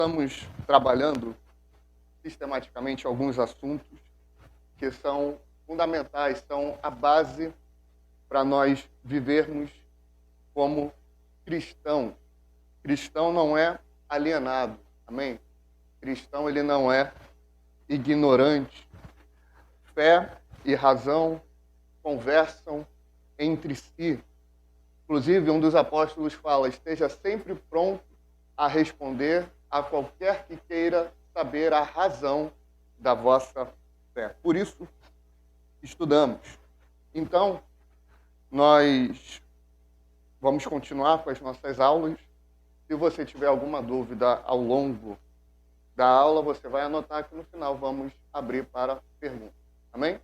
estamos trabalhando sistematicamente alguns assuntos que são fundamentais, são a base para nós vivermos como cristãos. Cristão não é alienado, amém? Cristão, ele não é ignorante. Fé e razão conversam entre si. Inclusive, um dos apóstolos fala: esteja sempre pronto a responder a qualquer que queira saber a razão da vossa fé. Por isso, estudamos. Então, nós vamos continuar com as nossas aulas. Se você tiver alguma dúvida ao longo da aula, você vai anotar que no final vamos abrir para perguntas. Amém?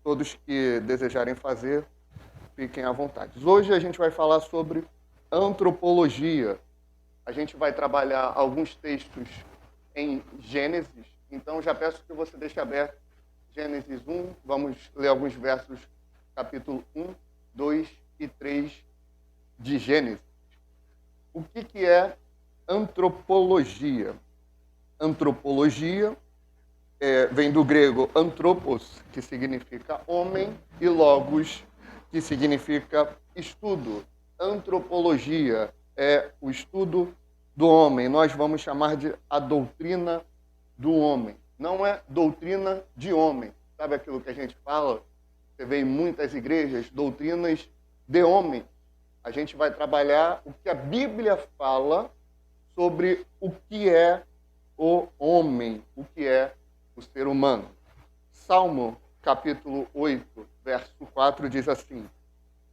Todos que desejarem fazer, fiquem à vontade. Hoje a gente vai falar sobre antropologia. A gente vai trabalhar alguns textos em Gênesis. Então já peço que você deixe aberto Gênesis 1. Vamos ler alguns versos, capítulo 1, 2 e 3 de Gênesis. O que é antropologia? Antropologia vem do grego anthropos, que significa homem, e logos, que significa estudo. Antropologia é o estudo do homem. Nós vamos chamar de a doutrina do homem. Não é doutrina de homem. Sabe aquilo que a gente fala? Você vê em muitas igrejas, doutrinas de homem. A gente vai trabalhar o que a Bíblia fala sobre o que é o homem, o que é o ser humano. Salmo, capítulo 8, verso 4, diz assim: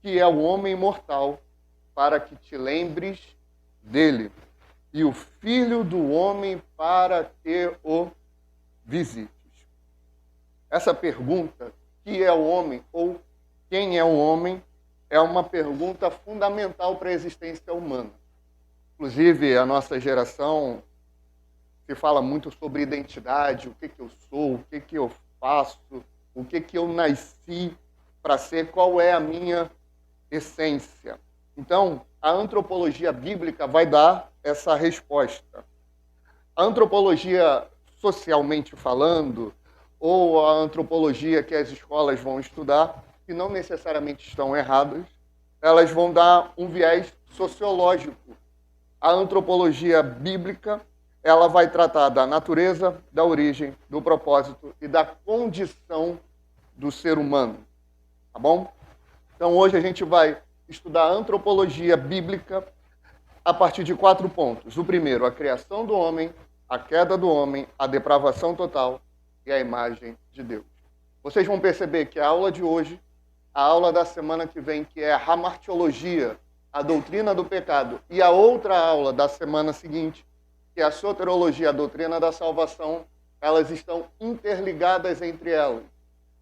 que é o homem mortal, para que te lembres dele, e o filho do homem para que o visites. Essa pergunta, que é o homem ou quem é o homem, é uma pergunta fundamental para a existência humana. Inclusive, a nossa geração se fala muito sobre identidade, o que eu sou, o que eu faço, o que eu nasci para ser, qual é a minha essência. Então, a antropologia bíblica vai dar essa resposta. A antropologia socialmente falando, ou a antropologia que as escolas vão estudar, que não necessariamente estão erradas, elas vão dar um viés sociológico. A antropologia bíblica, ela vai tratar da natureza, da origem, do propósito e da condição do ser humano. Tá bom? Então, hoje a gente vai estudar a antropologia bíblica a partir de 4 pontos. O primeiro, a criação do homem, a queda do homem, a depravação total e a imagem de Deus. Vocês vão perceber que a aula de hoje, a aula da semana que vem, que é a hamartiologia, a doutrina do pecado, e a outra aula da semana seguinte, que é a soterologia, a doutrina da salvação, elas estão interligadas entre elas.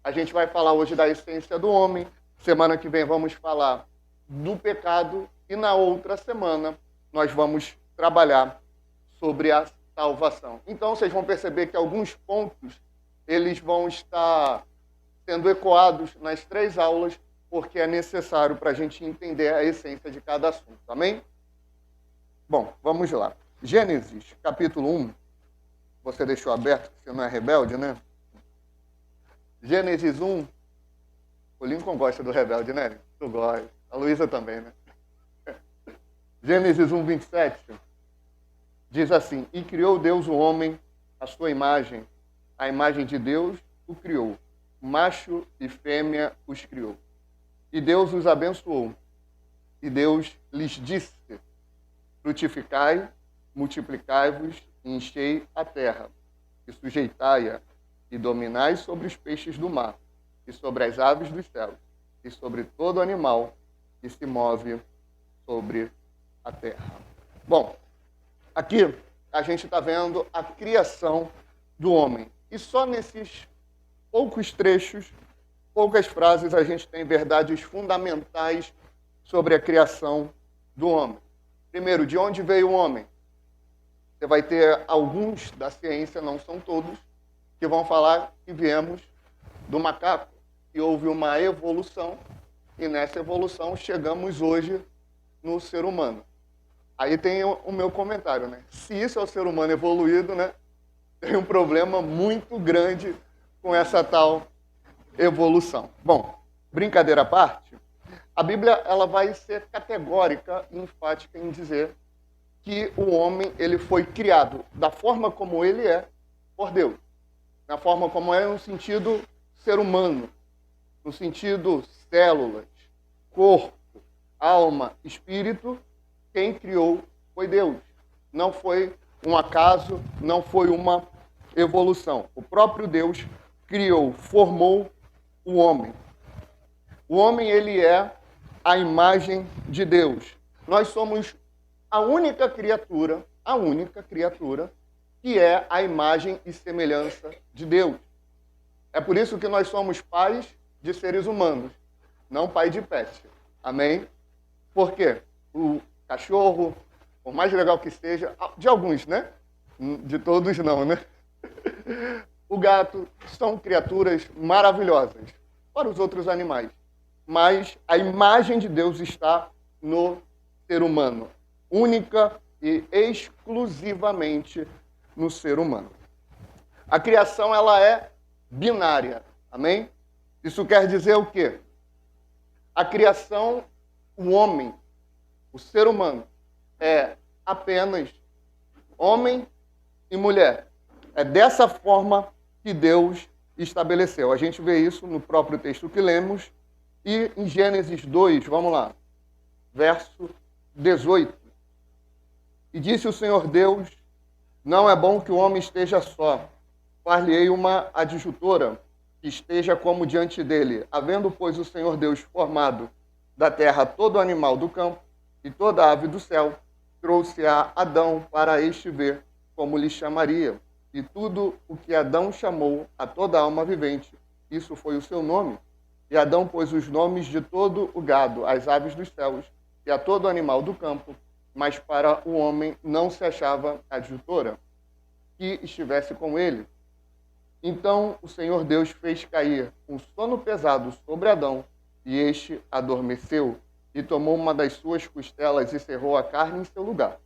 A gente vai falar hoje da essência do homem, semana que vem vamos falar do pecado, e na outra semana nós vamos trabalhar sobre a salvação. Então vocês vão perceber que alguns pontos eles vão estar sendo ecoados nas 3 aulas, porque é necessário para a gente entender a essência de cada assunto. Amém? Bom, vamos lá. Gênesis, capítulo 1. Você deixou aberto, você não é rebelde, né? Gênesis 1. O Lincoln gosta do rebelde, né? Tu gosta. A Luísa também, né? Gênesis 1, 27. Diz assim: e criou Deus o homem à sua imagem. A imagem de Deus o criou. Macho e fêmea os criou. E Deus os abençoou. E Deus lhes disse: frutificai, multiplicai-vos e enchei a terra, e sujeitai-a, e dominai sobre os peixes do mar, e sobre as aves dos céus, e sobre todo animal que se move sobre a terra. Bom, aqui a gente está vendo a criação do homem. E só nesses poucos trechos, poucas frases, a gente tem verdades fundamentais sobre a criação do homem. Primeiro, de onde veio o homem? Você vai ter alguns da ciência, não são todos, que vão falar que viemos do macaco, que houve uma evolução, e nessa evolução chegamos hoje no ser humano. Aí tem o meu comentário, né? Se isso é o ser humano evoluído, né? Tem um problema muito grande com essa tal evolução. Bom, brincadeira à parte, a Bíblia ela vai ser categórica e enfática em dizer que o homem ele foi criado da forma como ele é por Deus, na forma como é no sentido ser humano, no sentido células, corpo, alma, espírito. Quem criou foi Deus. Não foi um acaso, não foi uma evolução. O próprio Deus criou, formou o homem. O homem, ele é a imagem de Deus. Nós somos a única criatura que é a imagem e semelhança de Deus. É por isso que nós somos pais de seres humanos, não pai de pet. Amém? Por quê? O cachorro, por mais legal que seja, de alguns, né? De todos não, né? O gato são criaturas maravilhosas, para os outros animais. Mas a imagem de Deus está no ser humano, única e exclusivamente no ser humano. A criação ela é binária, amém? Isso quer dizer o quê? A criação, o homem, o ser humano, é apenas homem e mulher. É dessa forma que Deus estabeleceu. A gente vê isso no próprio texto que lemos e em Gênesis 2, vamos lá, verso 18. E disse o Senhor Deus, não é bom que o homem esteja só. Far-lhe-ei uma adjutora que esteja como diante dele. Havendo, pois, o Senhor Deus formado da terra todo animal do campo e toda ave do céu, trouxe a Adão para este ver como lhe chamaria. E tudo o que Adão chamou a toda alma vivente, isso foi o seu nome. E Adão pôs os nomes de todo o gado, às aves dos céus e a todo animal do campo, mas para o homem não se achava adjutora que estivesse com ele. Então o Senhor Deus fez cair um sono pesado sobre Adão, e este adormeceu, e tomou uma das suas costelas e cerrou a carne em seu lugar.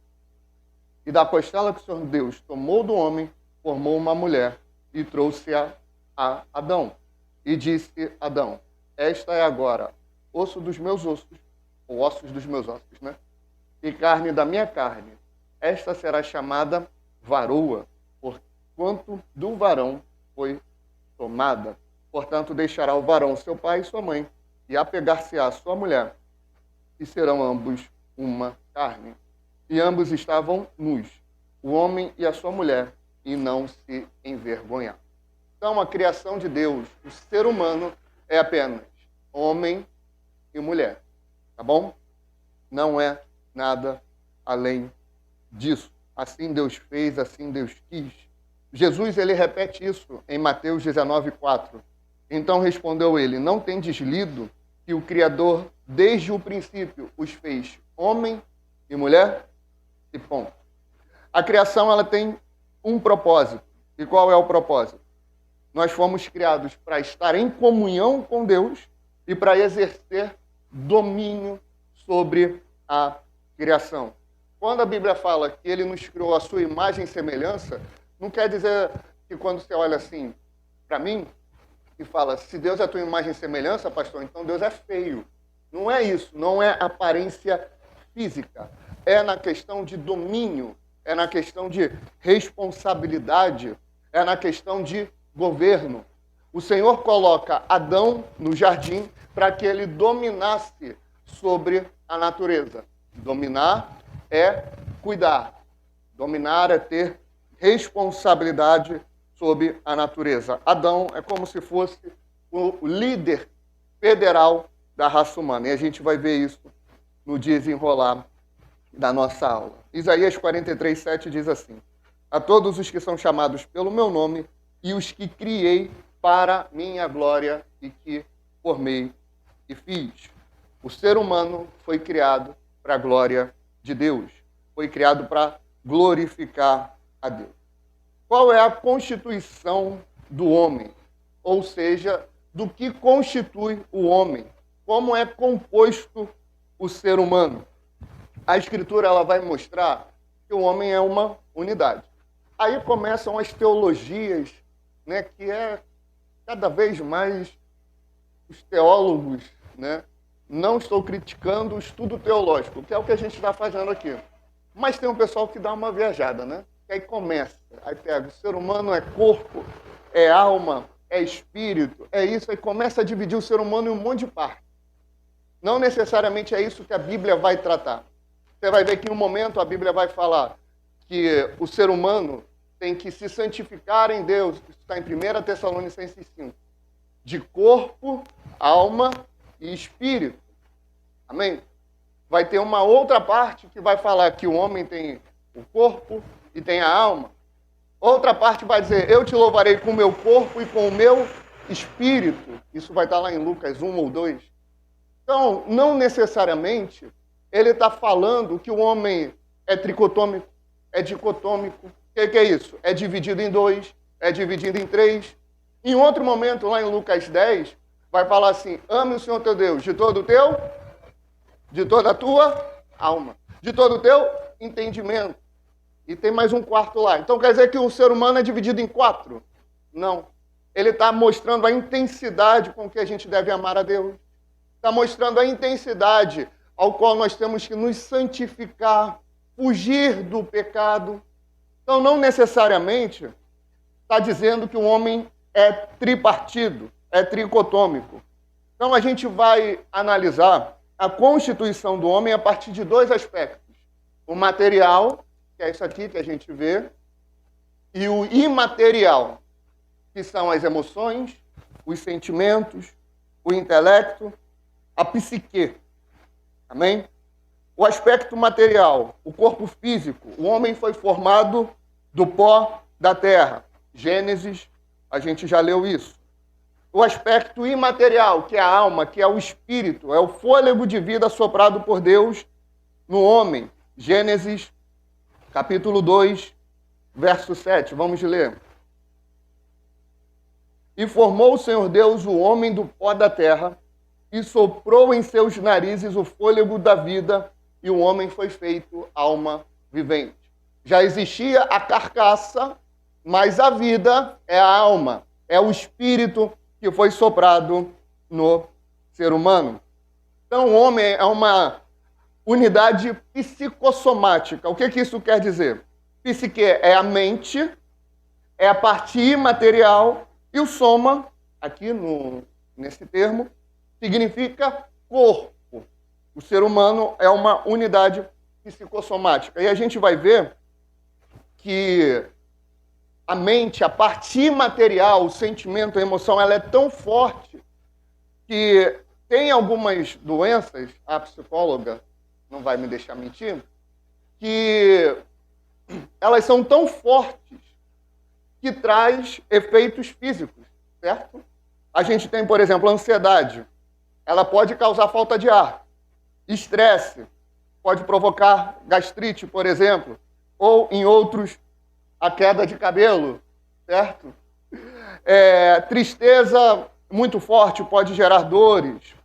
E da costela que o Senhor Deus tomou do homem, formou uma mulher, e trouxe-a a Adão. E disse Adão, esta é agora osso dos meus ossos, ou ossos dos meus ossos, né? E carne da minha carne. Esta será chamada varoa, porquanto do varão foi tomada. Portanto, deixará o varão seu pai e sua mãe, e apegar-se-á à sua mulher, e serão ambos uma carne. E ambos estavam nus, o homem e a sua mulher, e não se envergonharam. Então, a criação de Deus, o ser humano, é apenas homem e mulher. Tá bom? Não é nada além disso. Assim Deus fez, assim Deus quis. Jesus, ele repete isso em Mateus 19:4. Então respondeu ele, não tendes lido que o Criador, desde o princípio, os fez homem e mulher? E ponto. A criação, ela tem um propósito. E qual é o propósito? Nós fomos criados para estar em comunhão com Deus e para exercer domínio sobre a criação. Quando a Bíblia fala que ele nos criou a sua imagem e semelhança, não quer dizer que quando você olha assim para mim e fala, se Deus é a tua imagem e semelhança, pastor, então Deus é feio. Não é isso, não é aparência física. É na questão de domínio, é na questão de responsabilidade, é na questão de governo. O Senhor coloca Adão no jardim para que ele dominasse sobre a natureza. Dominar é cuidar. Dominar é ter responsabilidade sobre a natureza. Adão é como se fosse o líder federal da raça humana. E a gente vai ver isso no desenrolar da nossa aula. Isaías 43:7 diz assim, a todos os que são chamados pelo meu nome e os que criei para minha glória e que formei e fiz. O ser humano foi criado para a glória de Deus. Foi criado para glorificar a Deus. Qual é a constituição do homem? Ou seja, do que constitui o homem? Como é composto o ser humano? a Escritura ela vai mostrar que o homem é uma unidade. Aí começam as teologias, né, que é cada vez mais os teólogos, né? Não estou criticando o estudo teológico, que é o que a gente está fazendo aqui. Mas tem um pessoal que dá uma viajada, né? Que aí começa, aí pega, o ser humano é corpo, é alma, é espírito, é isso, aí começa a dividir o ser humano em um monte de partes. Não necessariamente é isso que a Bíblia vai tratar. Você vai ver que em um momento a Bíblia vai falar que o ser humano tem que se santificar em Deus, isso está em 1 Tessalonicenses 5, de corpo, alma e espírito. Amém? Vai ter uma outra parte que vai falar que o homem tem o corpo e tem a alma. Outra parte vai dizer, eu te louvarei com o meu corpo e com o meu espírito. Isso vai estar lá em Lucas 1 ou 2. Então, não necessariamente ele está falando que o homem é tricotômico, é dicotômico. O que é isso? É dividido em 2, é dividido em 3. Em outro momento, lá em Lucas 10, vai falar assim, ame o Senhor teu Deus de todo o teu, de toda a tua alma, de todo o teu entendimento. E tem mais um quarto lá. Então quer dizer que o ser humano é dividido em 4? Não. Ele está mostrando a intensidade com que a gente deve amar a Deus. Está mostrando a intensidade ao qual nós temos que nos santificar, fugir do pecado. Então não necessariamente está dizendo que o homem é tripartido, é tricotômico. Então a gente vai analisar a constituição do homem a partir de 2 aspectos. O material, que é isso aqui que a gente vê, e o imaterial, que são as emoções, os sentimentos, o intelecto, a psique. Amém? O aspecto material, o corpo físico, o homem foi formado do pó da terra. Gênesis, a gente já leu isso. O aspecto imaterial, que é a alma, que é o espírito, é o fôlego de vida soprado por Deus no homem. Gênesis, capítulo 2, verso 7. Vamos ler. E formou o Senhor Deus o homem do pó da terra, e soprou em seus narizes o fôlego da vida, e o homem foi feito alma vivente. Já existia a carcaça, mas a vida é a alma, é o espírito que foi soprado no ser humano. Então, o homem é uma unidade psicossomática. O que isso quer dizer? Psique é a mente, é a parte imaterial, e o soma, aqui nesse termo, significa corpo. O ser humano é uma unidade psicossomática. E a gente vai ver que a mente, a parte imaterial, o sentimento, a emoção, ela é tão forte que tem algumas doenças, a psicóloga não vai me deixar mentir, que elas são tão fortes que traz efeitos físicos, certo? A gente tem, por exemplo, a ansiedade. Ela pode causar falta de ar. Estresse pode provocar gastrite, por exemplo, ou em outros a queda de cabelo, certo? Tristeza muito forte pode gerar dores.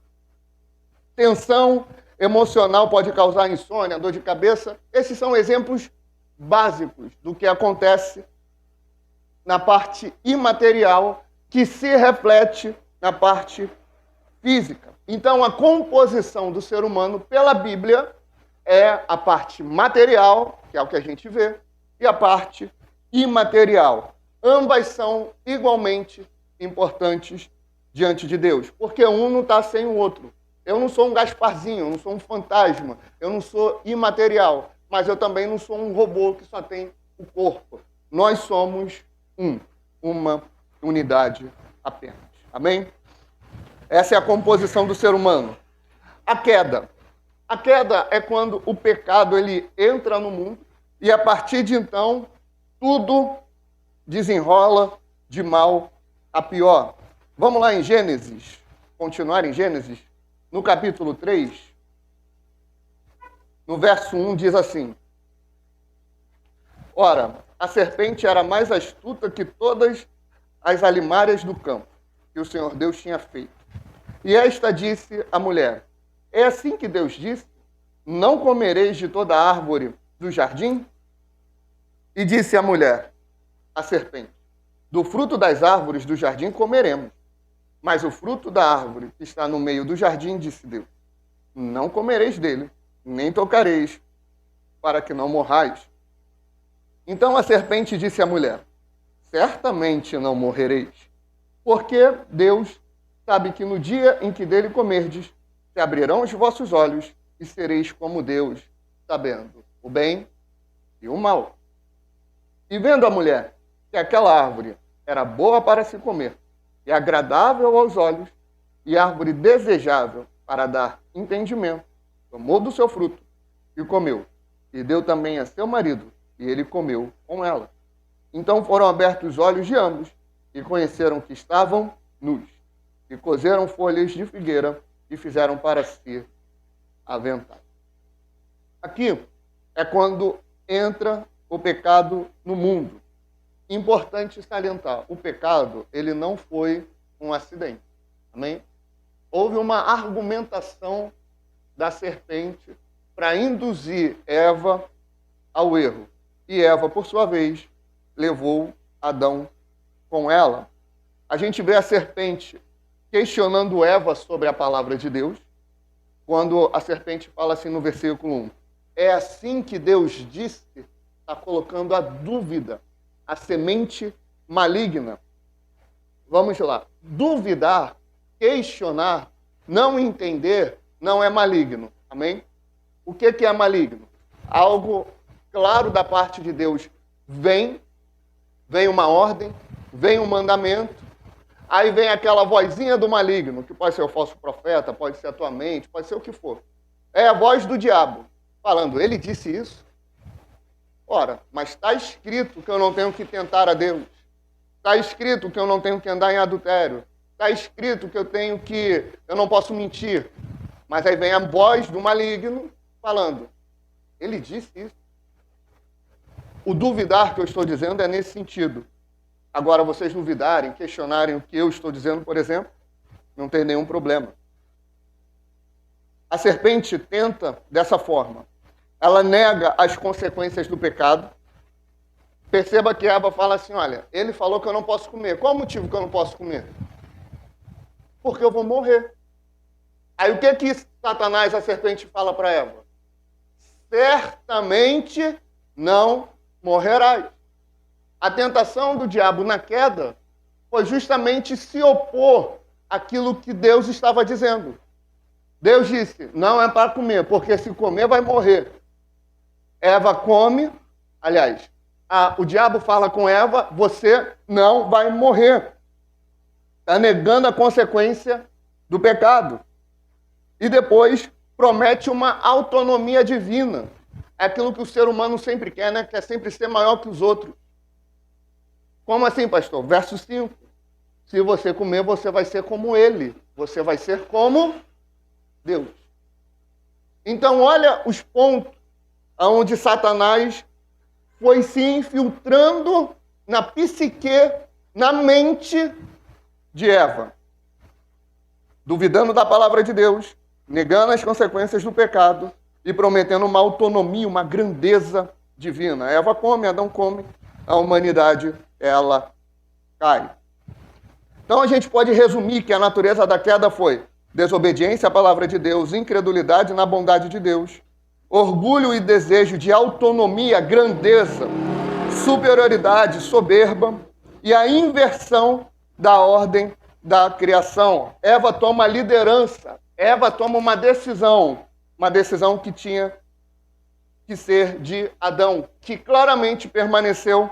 Tensão emocional pode causar insônia, dor de cabeça. Esses são exemplos básicos do que acontece na parte imaterial que se reflete na parte física. Então, a composição do ser humano pela Bíblia é a parte material, que é o que a gente vê, e a parte imaterial. Ambas são igualmente importantes diante de Deus, porque um não está sem o outro. Eu não sou um Gasparzinho, eu não sou um fantasma, eu não sou imaterial, mas eu também não sou um robô que só tem o corpo. Nós somos uma unidade apenas. Amém? Essa é a composição do ser humano. A queda. A queda é quando o pecado ele entra no mundo e a partir de então tudo desenrola de mal a pior. Vamos lá em Gênesis, continuar em Gênesis, no capítulo 3, no verso 1 diz assim: Ora, a serpente era mais astuta que todas as alimárias do campo que o Senhor Deus tinha feito. E esta disse à mulher: É assim que Deus disse: não comereis de toda árvore do jardim? E disse a mulher, a serpente, do fruto das árvores do jardim comeremos, mas o fruto da árvore que está no meio do jardim, disse Deus, não comereis dele, nem tocareis, para que não morrais. Então a serpente disse à mulher, certamente não morrereis, porque Deus sabe que no dia em que dele comerdes, se abrirão os vossos olhos e sereis como Deus, sabendo o bem e o mal. E vendo a mulher que aquela árvore era boa para se comer, e agradável aos olhos, e árvore desejável para dar entendimento, tomou do seu fruto e comeu, e deu também a seu marido, e ele comeu com ela. Então foram abertos os olhos de ambos, e conheceram que estavam nus, e coseram folhas de figueira, e fizeram para si aventais. Aqui é quando entra o pecado no mundo. Importante salientar, o pecado, ele não foi um acidente. Amém? Houve uma argumentação da serpente para induzir Eva ao erro. E Eva, por sua vez, levou Adão com ela. A gente vê a serpente questionando Eva sobre a palavra de Deus, quando a serpente fala assim no versículo 1. É assim que Deus disse, está colocando a dúvida, a semente maligna. Vamos lá. Duvidar, questionar, não entender, não é maligno. Amém? O que é maligno? Algo claro da parte de Deus. Vem uma ordem, vem um mandamento, aí vem aquela vozinha do maligno, que pode ser o falso profeta, pode ser a tua mente, pode ser o que for. É a voz do diabo, falando, ele disse isso. Ora, mas está escrito que eu não tenho que tentar a Deus. Está escrito que eu não tenho que andar em adultério. Está escrito que eu não posso mentir. Mas aí vem a voz do maligno falando, ele disse isso. O duvidar que eu estou dizendo é nesse sentido. Agora, vocês duvidarem, questionarem o que eu estou dizendo, por exemplo, não tem nenhum problema. A serpente tenta dessa forma. Ela nega as consequências do pecado. Perceba que Eva fala assim, olha, ele falou que eu não posso comer. Qual o motivo que eu não posso comer? Porque eu vou morrer. Aí o que Satanás, a serpente, fala para Eva? Certamente não morrerás. A tentação do diabo na queda foi justamente se opor àquilo que Deus estava dizendo. Deus disse, não é para comer, porque se comer vai morrer. Eva come, aliás, o diabo fala com Eva, você não vai morrer. Está negando a consequência do pecado. E depois promete uma autonomia divina. É aquilo que o ser humano sempre quer, né? Quer sempre ser maior que os outros. Como assim, pastor? Verso 5. Se você comer, você vai ser como ele. Você vai ser como Deus. Então, olha os pontos onde Satanás foi se infiltrando na psique, na mente de Eva. Duvidando da palavra de Deus, negando as consequências do pecado e prometendo uma autonomia, uma grandeza divina. Eva come, Adão come, a humanidade, ela cai. Então a gente pode resumir que a natureza da queda foi desobediência à palavra de Deus, incredulidade na bondade de Deus, orgulho e desejo de autonomia, grandeza, superioridade, soberba e a inversão da ordem da criação. Eva toma liderança, Eva toma uma decisão que tinha que ser de Adão, que claramente permaneceu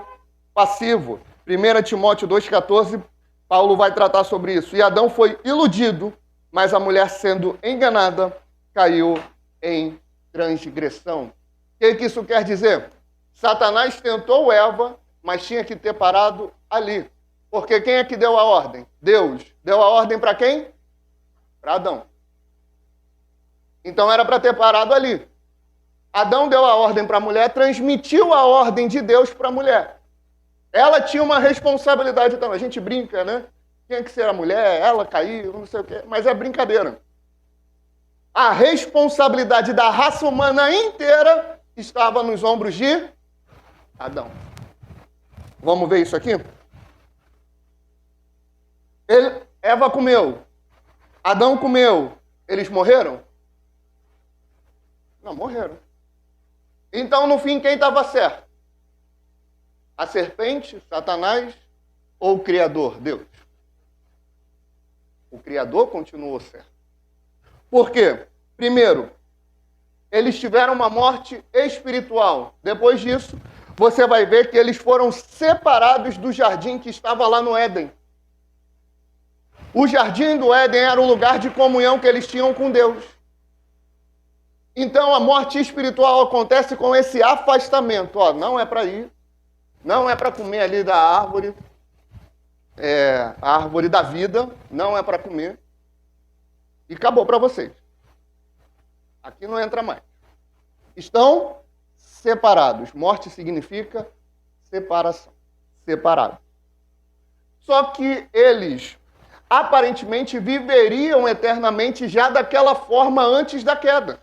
passivo. 1 Timóteo 2,14, Paulo vai tratar sobre isso. E Adão foi iludido, mas a mulher, sendo enganada, caiu em transgressão. O que isso quer dizer? Satanás tentou Eva, mas tinha que ter parado ali. Porque quem é que deu a ordem? Deus. Deu a ordem para quem? Para Adão. Então era para ter parado ali. Adão deu a ordem para a mulher, transmitiu a ordem de Deus para a mulher. Ela tinha uma responsabilidade também. A gente brinca, né? Tinha que ser a mulher, ela caiu, não sei o quê. Mas é brincadeira. A responsabilidade da raça humana inteira estava nos ombros de Adão. Vamos ver isso aqui? Eva comeu, Adão comeu, eles morreram? Não, morreram. Então, no fim, quem estava certo? A serpente, Satanás ou o Criador, Deus? O Criador continuou certo. Por quê? Primeiro, eles tiveram uma morte espiritual. Depois disso, você vai ver que eles foram separados do jardim que estava lá no Éden. O jardim do Éden era o lugar de comunhão que eles tinham com Deus. Então, a morte espiritual acontece com esse afastamento. Ó, não é para ir, não é para comer ali da árvore, a árvore da vida, não é para comer. E acabou para vocês. Aqui não entra mais. Estão separados. Morte significa separação. Separados. Só que eles aparentemente viveriam eternamente já daquela forma antes da queda.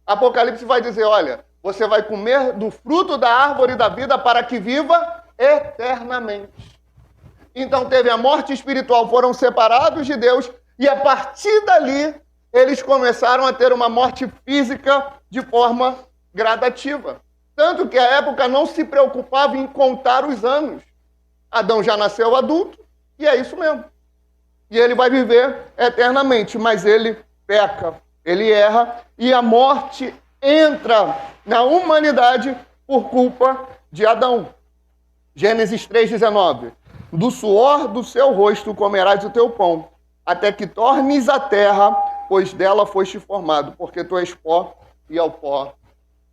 Apocalipse vai dizer, olha, você vai comer do fruto da árvore da vida para que viva eternamente. Então teve a morte espiritual, foram separados de Deus, e a partir dali eles começaram a ter uma morte física de forma gradativa. Tanto que a época não se preocupava em contar os anos. Adão já nasceu adulto, e é isso mesmo. E ele vai viver eternamente, mas ele peca, ele erra, e a morte entra na humanidade por culpa de Adão. Gênesis 3,19. Do suor do seu rosto comerás o teu pão, até que tornes a terra, pois dela foste formado, porque tu és pó, e ao pó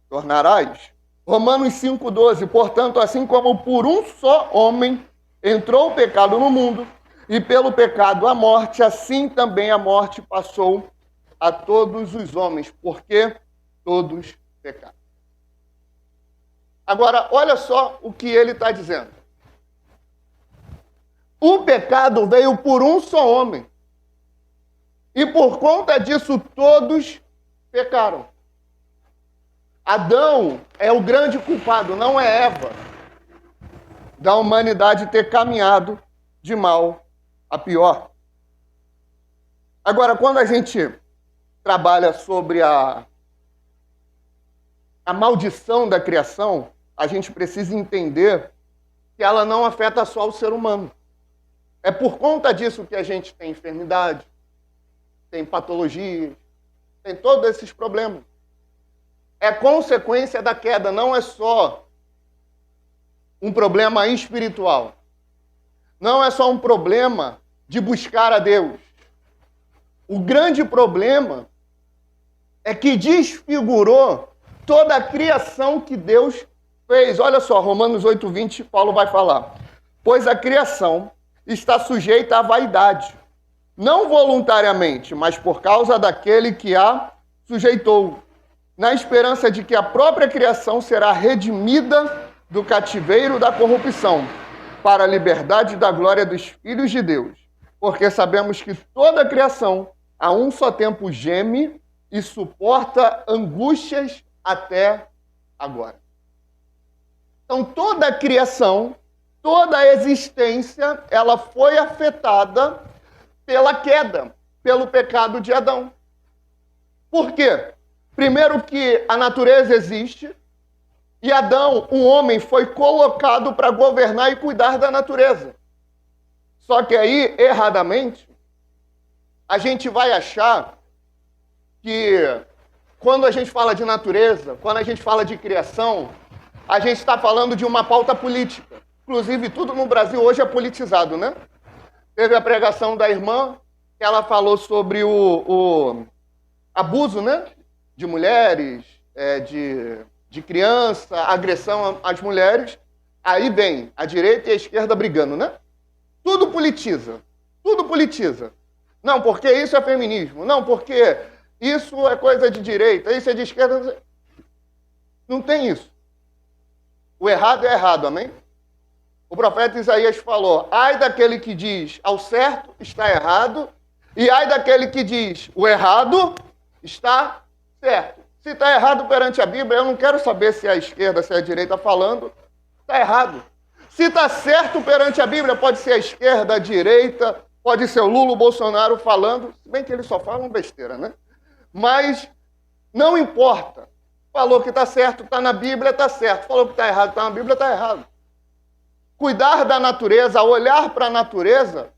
tornarás. Romanos 5,12. Portanto, assim como por um só homem entrou o pecado no mundo, e pelo pecado a morte, assim também a morte passou a todos os homens, porque todos pecaram. Agora, olha só o que ele está dizendo. O pecado veio por um só homem. E por conta disso, todos pecaram. Adão é o grande culpado, não é Eva, da humanidade ter caminhado de mal a pior. Agora, quando a gente trabalha sobre a maldição da criação, a gente precisa entender que ela não afeta só o ser humano. É por conta disso que a gente tem enfermidade, tem patologias, tem todos esses problemas. É consequência da queda, não é só um problema espiritual. Não é só um problema de buscar a Deus. O grande problema é que desfigurou toda a criação que Deus fez. Olha só, Romanos 8,20, Paulo vai falar. Pois a criação está sujeita à vaidade, não voluntariamente, mas por causa daquele que a sujeitou, na esperança de que a própria criação será redimida do cativeiro da corrupção, para a liberdade da glória dos filhos de Deus. Porque sabemos que toda a criação, a um só tempo, geme e suporta angústias até agora. Então, toda a criação, toda a existência, ela foi afetada pela queda, pelo pecado de Adão. Por quê? Primeiro que a natureza existe, e Adão, um homem, foi colocado para governar e cuidar da natureza. Só que aí, erradamente, a gente vai achar que quando a gente fala de natureza, quando a gente fala de criação, a gente está falando de uma pauta política. Inclusive, tudo no Brasil hoje é politizado, né? Teve a pregação da irmã, que ela falou sobre o abuso, né? De mulheres, de criança, agressão às mulheres. Aí vem a direita e a esquerda brigando, né? Tudo politiza. Tudo politiza. Não, porque isso é feminismo. Não, porque isso é coisa de direita, isso é de esquerda. Não tem isso. O errado é errado, amém? O profeta Isaías falou, ai daquele que diz ao certo está errado, E ai daquele que diz, o errado está certo. Se está errado perante a Bíblia, eu não quero saber se é a esquerda, se é a direita falando, está errado. Se está certo perante a Bíblia, pode ser a esquerda, a direita, pode ser o Lula, o Bolsonaro falando, se bem que eles só falam besteira, né? Mas não importa. Falou que está certo, está na Bíblia, está certo. Falou que está errado, está na Bíblia, está errado. Cuidar da natureza, olhar para a natureza,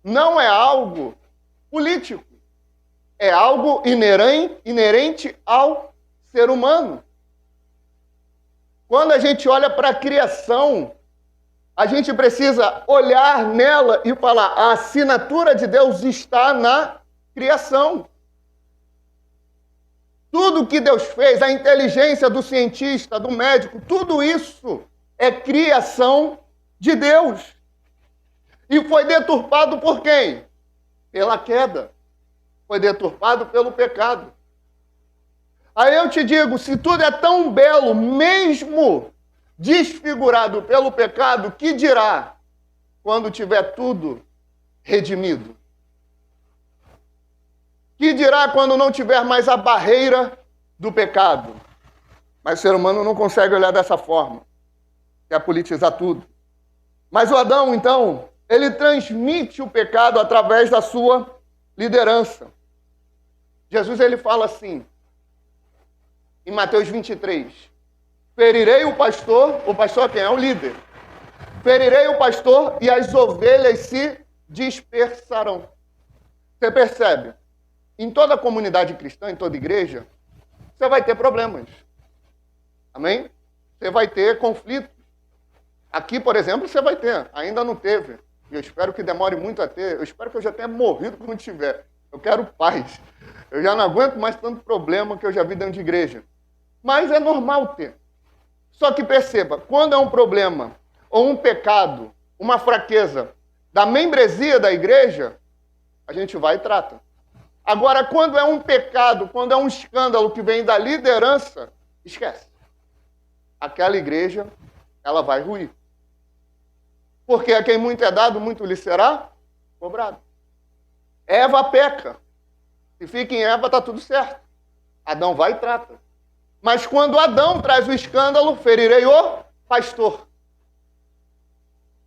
não é algo político. É algo inerente ao ser humano. Quando a gente olha para a criação, a gente precisa olhar nela e falar, a assinatura de Deus está na criação. Tudo que Deus fez, a inteligência do cientista, do médico, tudo isso é criação de Deus. E foi deturpado por quem? Pela queda. Foi deturpado pelo pecado. Aí eu te digo, se tudo é tão belo, mesmo desfigurado pelo pecado, que dirá quando tiver tudo redimido? Que dirá quando não tiver mais a barreira do pecado? Mas o ser humano não consegue olhar dessa forma. Quer politizar tudo. Mas o Adão, então, ele transmite o pecado através da sua liderança. Jesus, ele fala assim, em Mateus 23, ferirei o pastor quem é? O líder. Ferirei o pastor e as ovelhas se dispersarão. Você percebe? Em toda comunidade cristã, em toda igreja, você vai ter problemas. Amém? Você vai ter conflitos. Aqui, por exemplo, você vai ter. Ainda não teve. E eu espero que demore muito a ter. Eu espero que eu já tenha morrido quando tiver. Eu quero paz. Eu já não aguento mais tanto problema que eu já vi dentro de igreja. Mas é normal ter. Só que perceba, quando é um problema ou um pecado, uma fraqueza da membresia da igreja, a gente vai e trata. Agora, quando é um pecado, quando é um escândalo que vem da liderança, esquece. Aquela igreja, ela vai ruir. Porque a quem muito é dado, muito lhe será cobrado. Eva peca. Se fica em Eva, está tudo certo. Adão vai e trata. Mas quando Adão traz o escândalo, ferirei o pastor.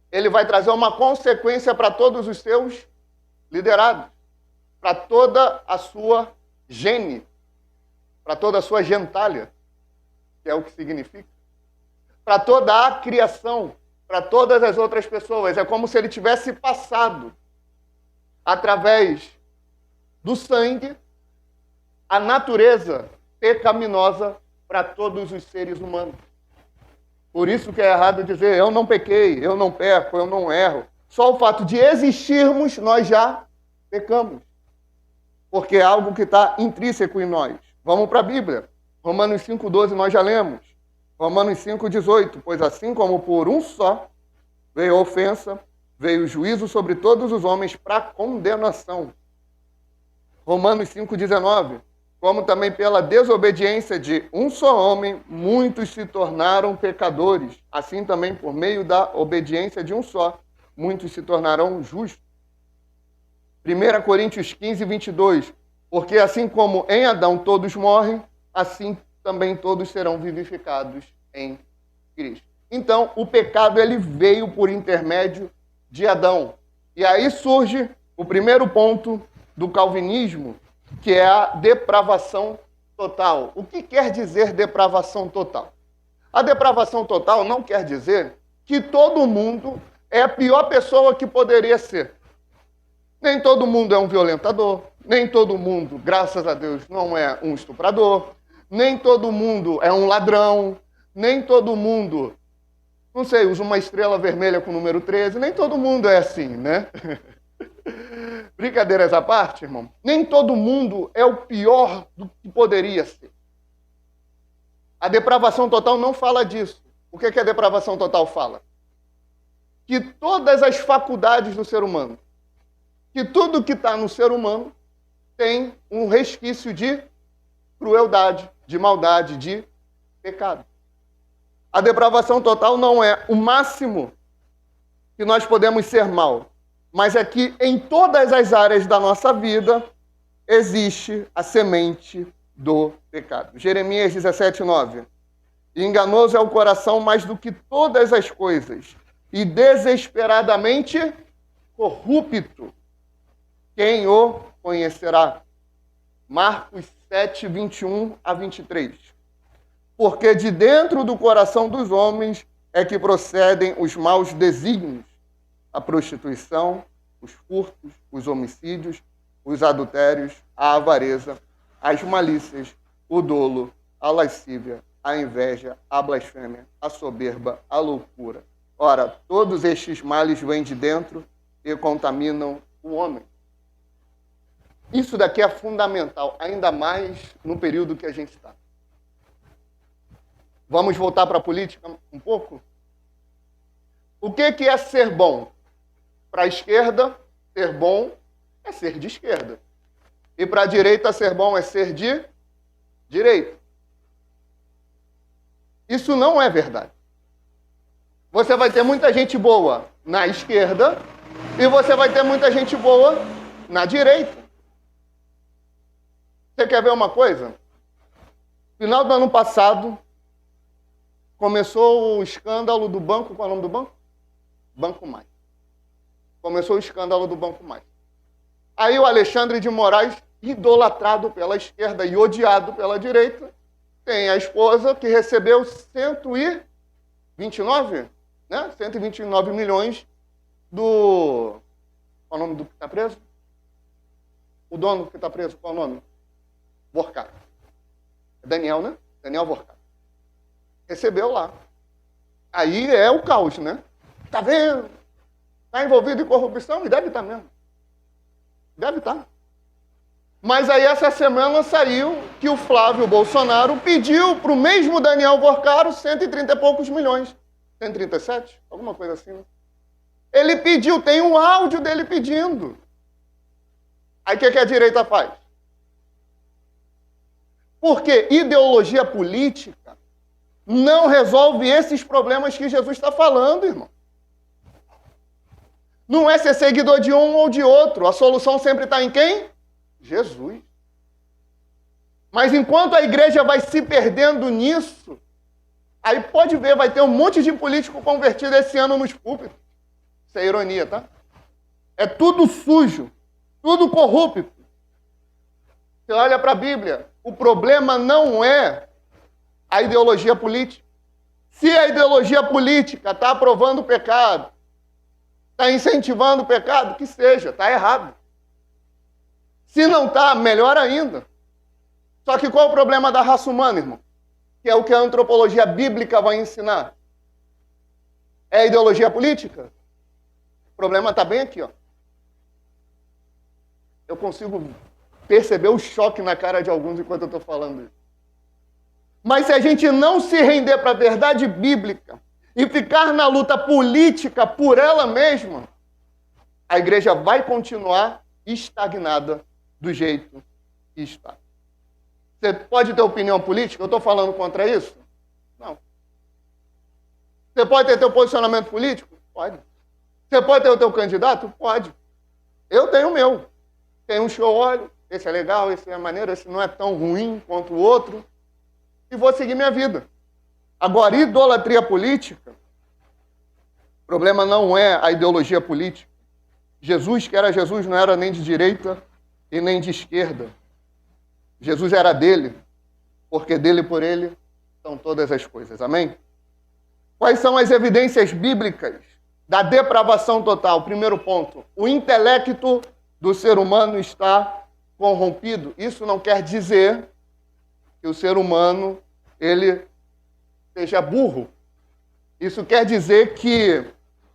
Ele vai trazer uma consequência para todos os seus liderados. Para toda a sua gene. Para toda a sua gentalha. Que é o que significa. Para toda a criação. Para todas as outras pessoas. É como se ele tivesse passado através do sangue a natureza pecaminosa para todos os seres humanos. Por isso que é errado dizer, eu não pequei, eu não peco, eu não erro. Só o fato de existirmos, nós já pecamos. Porque é algo que está intrínseco em nós. Vamos para a Bíblia. Romanos 5,12 nós já lemos. Romanos 5,18. Pois assim como por um só veio a ofensa, veio o juízo sobre todos os homens para condenação. Romanos 5,19. Como também pela desobediência de um só homem, muitos se tornaram pecadores. Assim também por meio da obediência de um só, muitos se tornarão justos. 1 Coríntios 15, 22. Porque assim como em Adão todos morrem, assim também todos serão vivificados em Cristo. Então, o pecado ele veio por intermédio de Adão. E aí surge o primeiro ponto do calvinismo, que é a depravação total. O que quer dizer depravação total? A depravação total não quer dizer que todo mundo é a pior pessoa que poderia ser. Nem todo mundo é um violentador, nem todo mundo, graças a Deus, não é um estuprador, nem todo mundo é um ladrão, nem todo mundo, não sei, usa uma estrela vermelha com o número 13, nem todo mundo é assim, né? Brincadeiras à parte, irmão, nem todo mundo é o pior do que poderia ser. A depravação total não fala disso. O que a depravação total fala? Que todas as faculdades do ser humano, que tudo que está no ser humano tem um resquício de crueldade, de maldade, de pecado. A depravação total não é o máximo que nós podemos ser mal. mas é que em todas as áreas da nossa vida existe a semente do pecado. Jeremias 17:9. Enganoso é o coração mais do que todas as coisas, e desesperadamente corrupto. Quem o conhecerá? Marcos 7:21-23. Porque de dentro do coração dos homens é que procedem os maus desígnios, a prostituição, os furtos, os homicídios, os adultérios, a avareza, as malícias, o dolo, a lascívia, a inveja, a blasfêmia, a soberba, a loucura. Ora, todos estes males vêm de dentro e contaminam o homem. Isso daqui é fundamental, ainda mais no período que a gente está. Vamos voltar para a política um pouco? O que é ser bom? Para a esquerda, ser bom é ser de esquerda. E para a direita, ser bom é ser de direita. Isso não é verdade. Você vai ter muita gente boa na esquerda e você vai ter muita gente boa na direita. Você quer ver uma coisa? Final do ano passado, começou o escândalo do banco. Qual é o nome do banco? Banco Mais. Começou o escândalo do Banco Mais. Aí o Alexandre de Moraes, idolatrado pela esquerda e odiado pela direita, tem a esposa que recebeu 129 milhões do... Qual é o nome do que está preso? O dono que está preso, qual é o nome? Vorkata. É Daniel, né? Daniel Vorkata. Recebeu lá. Aí é o caos, né? Tá vendo? Está envolvido em corrupção? E deve estar mesmo. Deve estar. Mas aí essa semana saiu que o Flávio Bolsonaro pediu para o mesmo Daniel Vorkata 130 e poucos milhões. 137? Alguma coisa assim. Né? Ele pediu, tem um áudio dele pedindo. Aí o que a direita faz? Porque ideologia política não resolve esses problemas que Jesus está falando, irmão. Não é ser seguidor de um ou de outro. A solução sempre está em quem? Jesus. Mas enquanto a igreja vai se perdendo nisso, aí pode ver, vai ter um monte de político convertido esse ano nos púlpitos. Isso é ironia, tá? É tudo sujo, tudo corrupto. Você olha para a Bíblia, o problema não é a ideologia política. Se a ideologia política está aprovando o pecado, está incentivando o pecado, que seja, está errado. Se não está, melhor ainda. Só que qual é o problema da raça humana, irmão? Que é o que a antropologia bíblica vai ensinar. É a ideologia política? O problema está bem aqui, ó. Eu consigo perceber o choque na cara de alguns enquanto eu estou falando isso. Mas se a gente não se render para a verdade bíblica e ficar na luta política por ela mesma, a igreja vai continuar estagnada do jeito que está. Você pode ter opinião política? Eu estou falando contra isso? Não. Você pode ter teu posicionamento político? Pode. Você pode ter o teu candidato? Pode. Eu tenho o meu. Tem uns que eu olho, esse é legal, esse é maneiro, esse não é tão ruim quanto o outro, e vou seguir minha vida. Agora, idolatria política, o problema não é a ideologia política. Jesus, que era Jesus, não era nem de direita e nem de esquerda. Jesus era dele, porque dele e por ele são todas as coisas. Amém? Quais são as evidências bíblicas da depravação total? Primeiro ponto, o intelecto do ser humano está corrompido. Isso não quer dizer que o ser humano ele seja burro. Isso quer dizer que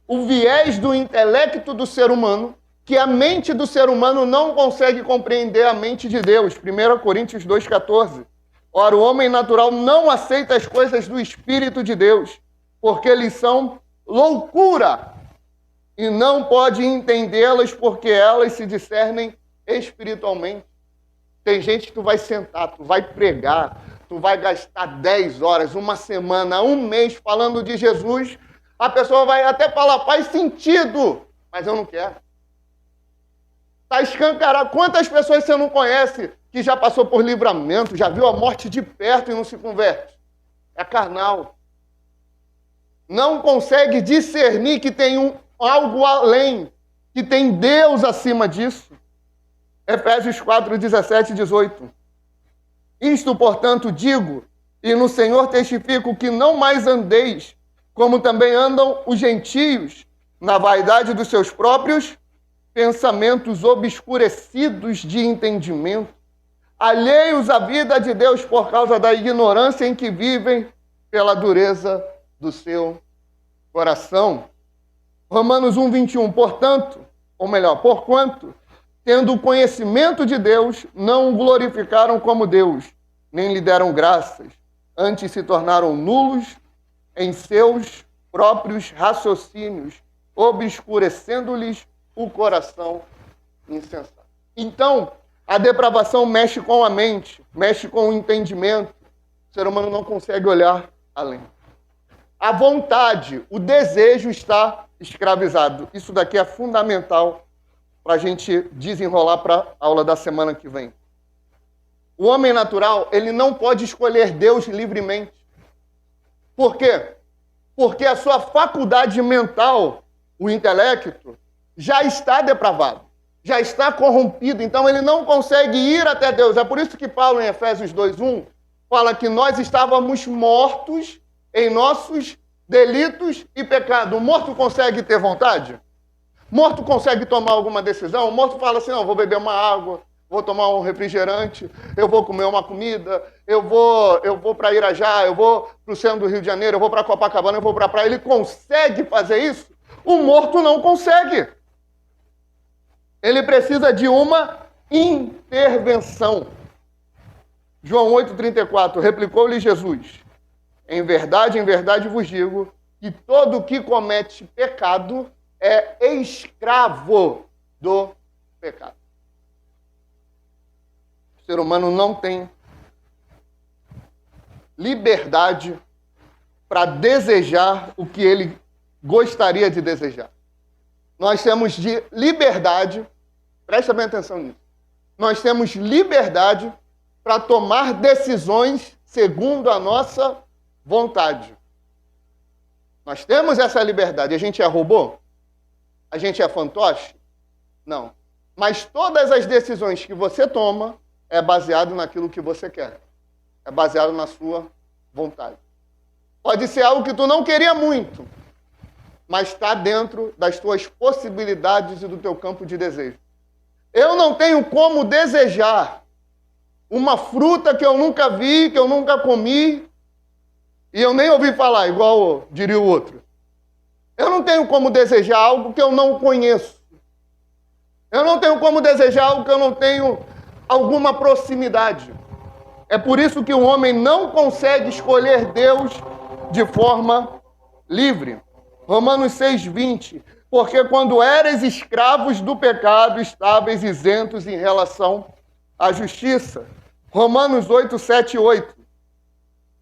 o viés do intelecto do ser humano, que a mente do ser humano não consegue compreender a mente de Deus. 1 Coríntios 2,14. Ora, o homem natural não aceita as coisas do Espírito de Deus, porque eles são loucura, e não pode entendê-las porque elas se discernem espiritualmente. Tem gente que tu vai sentar, tu vai pregar, tu vai gastar 10 horas, uma semana, um mês falando de Jesus, a pessoa vai até falar, faz sentido, mas eu não quero. Está escancarado. Quantas pessoas você não conhece que já passou por livramento, já viu a morte de perto e não se converte? É carnal. Não consegue discernir que tem algo além, que tem Deus acima disso. Efésios 4, 17 e 18. Isto, portanto, digo, e no Senhor testifico, que não mais andeis, como também andam os gentios, na vaidade dos seus próprios pensamentos obscurecidos de entendimento, alheios à vida de Deus por causa da ignorância em que vivem, pela dureza do seu coração. Romanos 1, 21. Portanto, ou melhor, porquanto, tendo o conhecimento de Deus, não o glorificaram como Deus, nem lhe deram graças, antes se tornaram nulos em seus próprios raciocínios, obscurecendo-lhes o coração insensato. Então, a depravação mexe com a mente, mexe com o entendimento. O ser humano não consegue olhar além. A vontade, o desejo está escravizado. Isso daqui é fundamental para a gente desenrolar para a aula da semana que vem. O homem natural, ele não pode escolher Deus livremente. Por quê? Porque a sua faculdade mental, o intelecto, já está depravado, já está corrompido, então ele não consegue ir até Deus. É por isso que Paulo, em Efésios 2:1, fala que nós estávamos mortos em nossos delitos e pecado. O morto consegue ter vontade? Morto consegue tomar alguma decisão? O morto fala assim, não, vou beber uma água, vou tomar um refrigerante, eu vou comer uma comida, eu vou para Irajá, eu vou para o centro do Rio de Janeiro, eu vou para Copacabana, eu vou para a praia. Ele consegue fazer isso? O morto não consegue. Ele precisa de uma intervenção. João 8,34, replicou-lhe Jesus, em verdade vos digo, que todo que comete pecado é escravo do pecado. O ser humano não tem liberdade para desejar o que ele gostaria de desejar. Nós temos de liberdade, presta bem atenção nisso, nós temos liberdade para tomar decisões segundo a nossa vontade. Nós temos essa liberdade. A gente é robô? A gente é fantoche? Não. Mas todas as decisões que você toma é baseado naquilo que você quer. É baseado na sua vontade. Pode ser algo que tu não queria muito, mas está dentro das tuas possibilidades e do teu campo de desejo. Eu não tenho como desejar uma fruta que eu nunca vi, que eu nunca comi, e eu nem ouvi falar, igual diria o outro. Eu não tenho como desejar algo que eu não conheço. Eu não tenho como desejar algo que eu não tenho alguma proximidade. É por isso que o homem não consegue escolher Deus de forma livre. Romanos 6:20. Porque quando eres escravos do pecado, estáveis isentos em relação à justiça. Romanos 8, 7 e 8.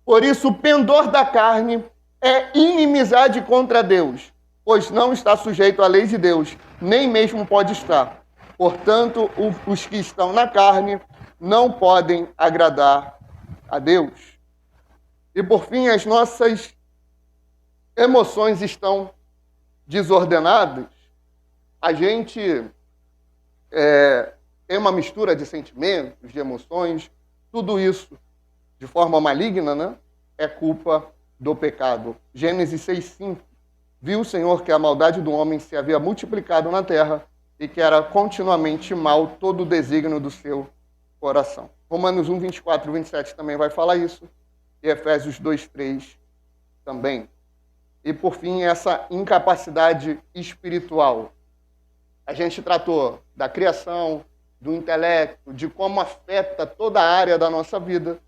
Por isso, o pendor da carne é inimizade contra Deus, pois não está sujeito à lei de Deus, nem mesmo pode estar. Portanto, os que estão na carne não podem agradar a Deus. E, por fim, as nossas emoções estão desordenadas. A gente tem uma mistura de sentimentos, de emoções, tudo isso de forma maligna, né? É culpa do pecado. Gênesis 6:5. Viu o Senhor que a maldade do homem se havia multiplicado na terra e que era continuamente mal todo o desígnio do seu coração. Romanos 1, 24 e 27 também vai falar isso. E Efésios 2:3 também. E, por fim, essa incapacidade espiritual. A gente tratou da criação, do intelecto, de como afeta toda a área da nossa vida.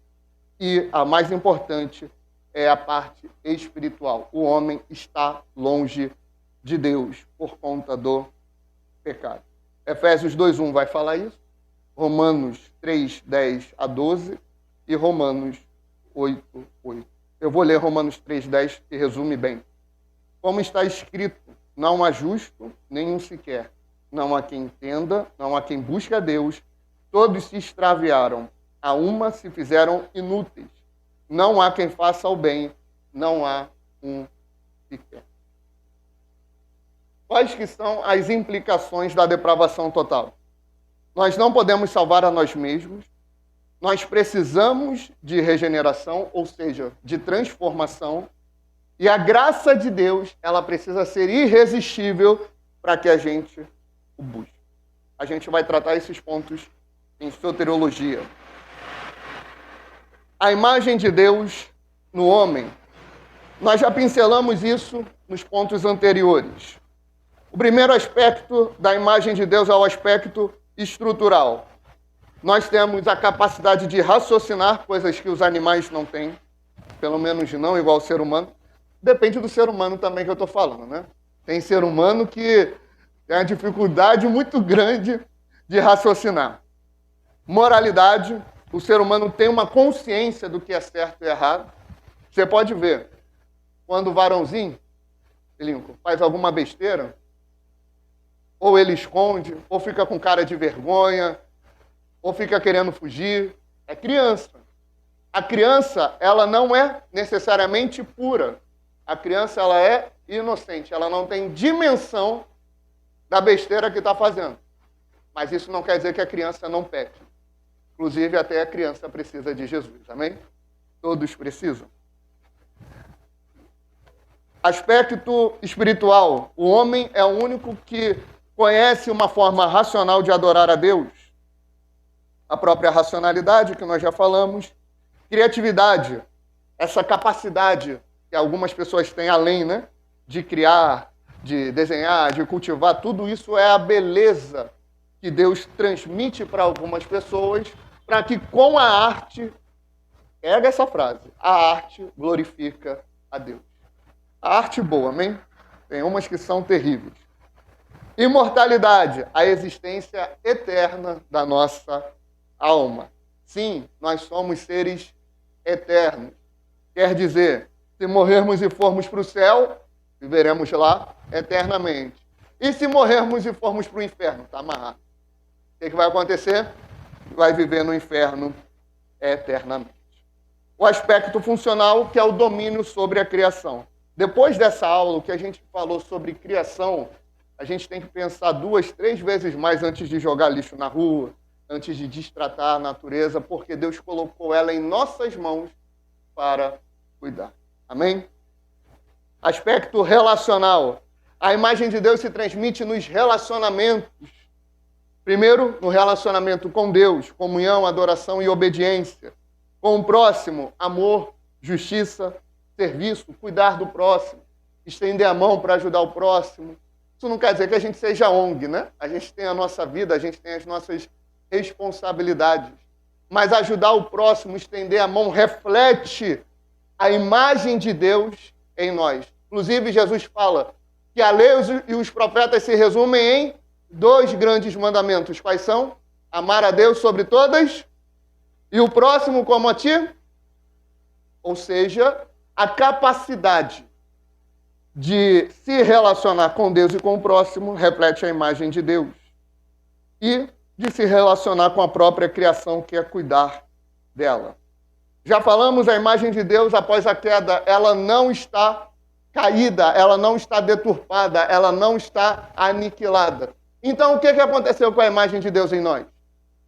E a mais importante é a parte espiritual. O homem está longe de Deus por conta do pecado. Efésios 2:1 vai falar isso. Romanos 3:10 a 12 e Romanos 8:8. Eu vou ler Romanos 3:10, que resume bem. Como está escrito, não há justo, nenhum sequer. não há quem entenda, não há quem busque a Deus. Todos se extraviaram, a uma se fizeram inúteis. Não há quem faça o bem, não há um sequer. Quais que são as implicações da depravação total? Nós não podemos salvar a nós mesmos. Nós precisamos de regeneração, ou seja, de transformação. E a graça de Deus, ela precisa ser irresistível para que a gente o busque. A gente vai tratar esses pontos em soteriologia. A imagem de Deus no homem. Nós já pincelamos isso nos pontos anteriores. O primeiro aspecto da imagem de Deus é o aspecto estrutural. Nós temos a capacidade de raciocinar coisas que os animais não têm, pelo menos não igual ao ser humano. Depende do ser humano também que eu estou falando, né? Tem ser humano que tem uma dificuldade muito grande de raciocinar. Moralidade, o ser humano tem uma consciência do que é certo e errado. Você pode ver, quando o varãozinho, Lincoln, faz alguma besteira, ou ele esconde, ou fica com cara de vergonha, ou fica querendo fugir. É criança. A criança, ela não é necessariamente pura. A criança, ela é inocente. Ela não tem dimensão da besteira que está fazendo. Mas isso não quer dizer que a criança não peque. Inclusive, até a criança precisa de Jesus. Amém? Todos precisam. Aspecto espiritual. O homem é o único que conhece uma forma racional de adorar a Deus. A própria racionalidade, que nós já falamos. Criatividade. Essa capacidade que algumas pessoas têm além, né? De criar, de desenhar, de cultivar. Tudo isso é a beleza que Deus transmite para algumas pessoas, para que com a arte, pega essa frase, a arte glorifica a Deus. A arte boa, amém? Tem umas que são terríveis. Imortalidade, a existência eterna da nossa alma. Sim, nós somos seres eternos. Quer dizer, se morrermos e formos para o céu, viveremos lá eternamente. E se morrermos e formos para o inferno? Está amarrado. O que vai acontecer? Vai viver no inferno eternamente. O aspecto funcional, que é o domínio sobre a criação. Depois dessa aula, o que a gente falou sobre criação, a gente tem que pensar 2, 3 vezes mais antes de jogar lixo na rua, antes de destratar a natureza, porque Deus colocou ela em nossas mãos para cuidar. Amém? Aspecto relacional. A imagem de Deus se transmite nos relacionamentos. Primeiro, no relacionamento com Deus, comunhão, adoração e obediência. Com o próximo, amor, justiça, serviço, cuidar do próximo, estender a mão para ajudar o próximo. Isso não quer dizer que a gente seja ONG, né? A gente tem a nossa vida, a gente tem as nossas responsabilidades. Mas ajudar o próximo, estender a mão, reflete a imagem de Deus em nós. Inclusive, Jesus fala que a lei e os profetas se resumem em 2 grandes mandamentos. Quais são? Amar a Deus sobre todas e o próximo como a ti. Ou seja, a capacidade de se relacionar com Deus e com o próximo reflete a imagem de Deus. E de se relacionar com a própria criação, que é cuidar dela. Já falamos, a imagem de Deus após a queda, ela não está caída, ela não está deturpada, ela não está aniquilada. Então, o que aconteceu com a imagem de Deus em nós?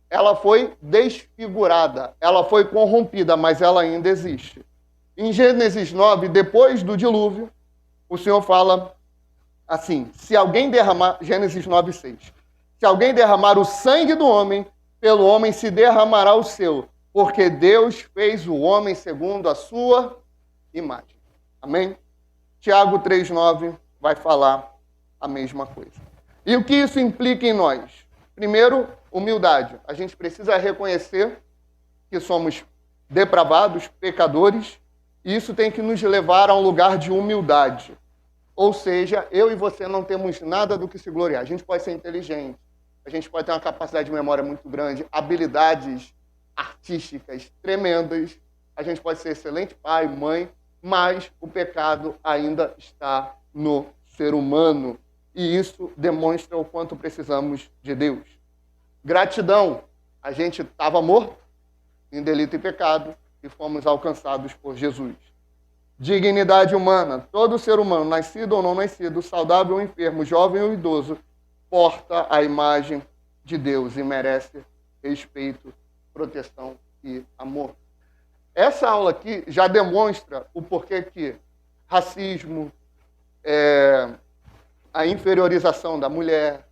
Ela foi desfigurada, ela foi corrompida, mas ela ainda existe. Em Gênesis 9, depois do dilúvio, o Senhor fala assim, se alguém derramar, Gênesis 9, 6, se alguém derramar o sangue do homem, pelo homem se derramará o seu, porque Deus fez o homem segundo a sua imagem. Amém? Tiago 3,9 vai falar a mesma coisa. E o que isso implica em nós? Primeiro, humildade. A gente precisa reconhecer que somos depravados, pecadores, e isso tem que nos levar a um lugar de humildade. Ou seja, eu e você não temos nada do que se gloriar. A gente pode ser inteligente, a gente pode ter uma capacidade de memória muito grande, habilidades artísticas tremendas, a gente pode ser excelente pai, mãe, mas o pecado ainda está no ser humano. e isso demonstra o quanto precisamos de Deus. Gratidão, a gente estava morto em delito e pecado e fomos alcançados por Jesus. Dignidade humana, todo ser humano, nascido ou não nascido, saudável ou enfermo, jovem ou idoso, porta a imagem de Deus e merece respeito, proteção e amor. Essa aula aqui já demonstra o porquê que racismo, a inferiorização da mulher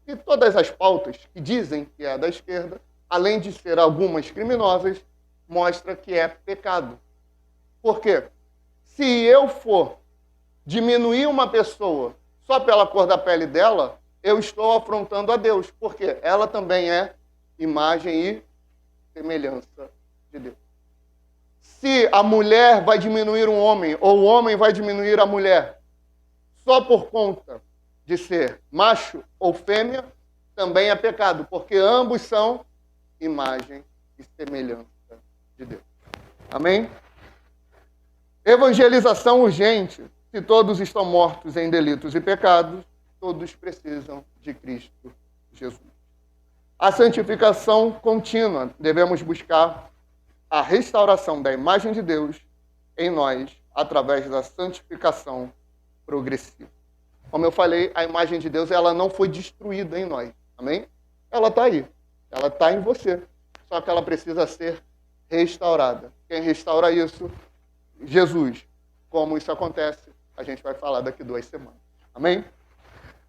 e todas as pautas que dizem que é da esquerda, além de ser algumas criminosas, mostra que é pecado. Por quê? Se eu for diminuir uma pessoa só pela cor da pele dela, eu estou afrontando a Deus, porque ela também é imagem e semelhança de Deus. Se a mulher vai diminuir um homem, ou o homem vai diminuir a mulher, só por conta de ser macho ou fêmea, também é pecado, porque ambos são imagem e semelhança de Deus. Amém? Evangelização urgente. Se todos estão mortos em delitos e pecados, todos precisam de Cristo Jesus. A santificação contínua. Devemos buscar a restauração da imagem de Deus em nós através da santificação progressiva. Como eu falei, a imagem de Deus ela não foi destruída em nós. Amém? Ela está aí. Ela está em você. Só que ela precisa ser restaurada. Quem restaura isso? Jesus. Como isso acontece? A gente vai falar daqui 2 semanas. Amém?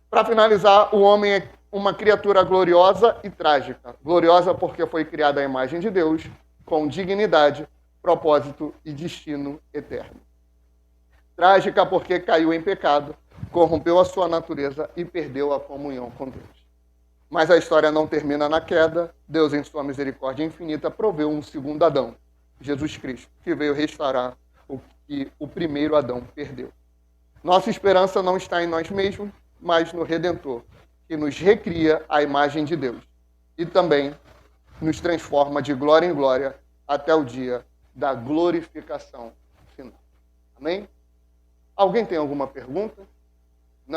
Para finalizar, o homem é uma criatura gloriosa e trágica. Gloriosa porque foi criada à imagem de Deus, com dignidade, propósito e destino eterno. Trágica porque caiu em pecado, corrompeu a sua natureza e perdeu a comunhão com Deus. Mas a história não termina na queda. Deus, em sua misericórdia infinita, proveu um segundo Adão, Jesus Cristo, que veio restaurar o que o primeiro Adão perdeu. Nossa esperança não está em nós mesmos, mas no Redentor, que nos recria a imagem de Deus e também nos transforma de glória em glória até o dia da glorificação final. Amém? Alguém tem alguma pergunta?